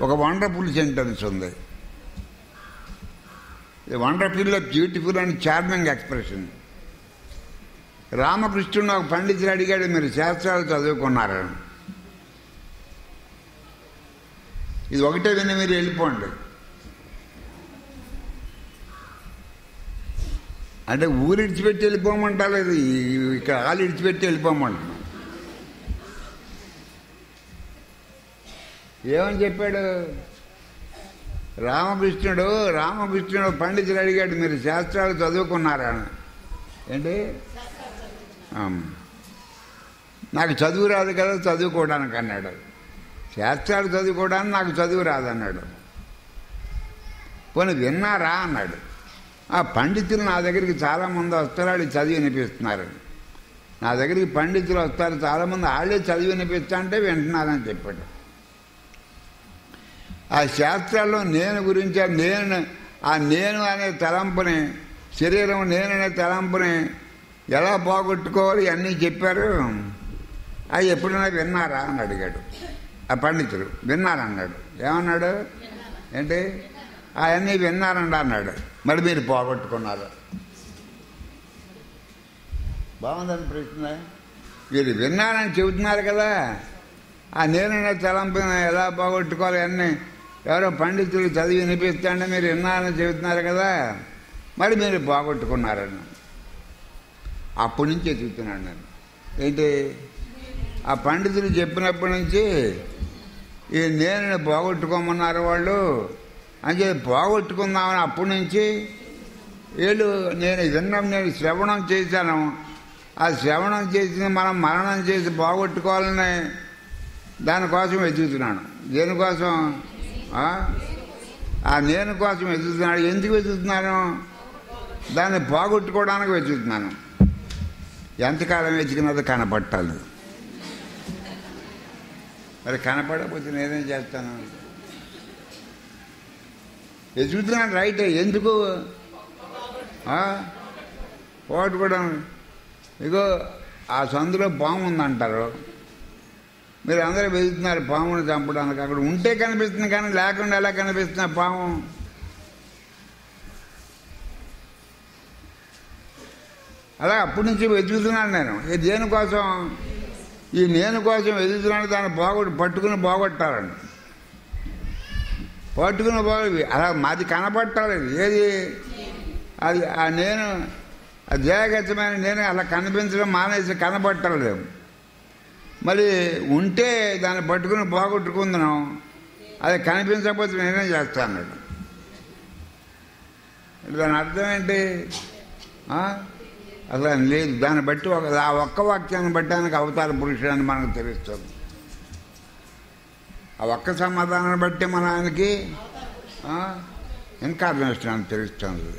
ఒక wonderful sentence ఉంది. Wonderful beautiful and charming expression. రామకృష్ణుడు ఒక పండితుడు అడిగాడు, మీరు శాస్త్రాలు చదువుకున్నారు, ఇది ఒకటే విని మీరు వెళ్ళిపోండి అంటే ఊరు ఇడిచిపెట్టి వెళ్ళిపోమంటారు, ఇది ఇక్కడ ఆలు ఇడిచిపెట్టి వెళ్ళిపోమంటున్నాం. ఏమని చెప్పాడు రామకృష్ణుడు పండితుడు అడిగాడు, మీరు శాస్త్రాలు చదువుకున్నారా? ఏంటి, నాకు చదువు రాదు కదా చదువుకోవడానికి అన్నాడు. శాస్త్రాలు చదువుకోవడానికి నాకు చదువు రాదన్నాడు. పోనీ విన్నారా అన్నాడు. ఆ పండితులు నా దగ్గరికి చాలామంది వస్తారు, వాళ్ళు చదివి వినిపిస్తున్నారు. నా దగ్గరికి పండితులు వస్తారు చాలామంది, వాళ్ళే చదివి వినిపిస్తా అంటే వింటున్నారని చెప్పాడు. ఆ శాస్త్రాల్లో నేను గురించి నేను అనే తలంపుని, శరీరం నేననే తలంపుని ఎలా పోగొట్టుకోవాలి అన్నీ చెప్పారు. అవి ఎప్పుడైనా విన్నారా అని అడిగాడు. ఆ పండితుడు విన్నారన్నాడు. ఏమన్నాడు? ఏంటి, అవన్నీ విన్నారండి అన్నాడు. మరి మీరు పోగొట్టుకున్నారు. బాగుందని ప్రశ్న. మీరు విన్నారని చెబుతున్నారు కదా, ఆ నేననే తలంపుని ఎలా పోగొట్టుకోవాలి అన్నీ ఎవరో పండితులు చదివి వినిపిస్తాంటే మీరు విన్నారని చెబుతున్నారు కదా, మరి మీరు పోగొట్టుకున్నారని. అప్పటి నుంచి చెబుతున్నాను నేను. ఏంటి, ఆ పండితులు చెప్పినప్పటి నుంచి ఈ నేను పోగొట్టుకోమన్నారు వాళ్ళు అని చెప్పి పోగొట్టుకుందామని అప్పటి నుంచి వీళ్ళు నేను విన్నాం, నేను శ్రవణం చేశాను, ఆ శ్రవణం చేసింది మనం మరణం చేసి పోగొట్టుకోవాలని దానికోసం వెతుకుతున్నాను. దేనికోసం? ఆ నేను కోసం వెతుకుతున్నాడు. ఎందుకు వెతుకుతున్నాను? దాన్ని పోగొట్టుకోవడానికి వెతుకుతున్నాను. ఎంతకాలం వెతికినది కనపట్టాలి. మరి కనపడకపోతే నేనేం చేస్తాను? వెతుకుతున్నాను రైట్. ఎందుకు పోగొట్టుకోవడం? ఇగో ఆ సందులో పాము ఉందంటారు, మీరు అందరూ వెతుకుతున్నారు పాముని చంపడానికి. అక్కడ ఉంటే కనిపిస్తుంది కానీ లేకుండా ఎలా కనిపిస్తున్నా పాము? అలా అప్పటి నుంచి వెతుకుతున్నాను నేను. దేనికోసం? ఈ నేను కోసం వెతుకుతున్నాను. దాన్ని పట్టుకుని పోగొట్టాలండి. పట్టుకుని అలా మాది కనపట్టాలి. ఏది అది? ఆ నేను, ఆ దేహగతమైన నేను అలా కనిపించడం మానేసి కనపట్టలేదు. మరి ఉంటే దాన్ని పట్టుకుని పోగొట్టుకుందాం, అది కనిపించకపోతే నేనేం చేస్తాను అన్నాడు. దాని అర్థం ఏంటి? అసలు లేదు. దాన్ని బట్టి ఆ ఒక్క వాక్యాన్ని బట్టానికి అవతార పురుషుడని మనకు తెలుస్తుంది. ఆ ఒక్క సమాధానాన్ని బట్టి మన ఆయనకి ఇన్కార్నేషన్ అని తెలుస్తుంది.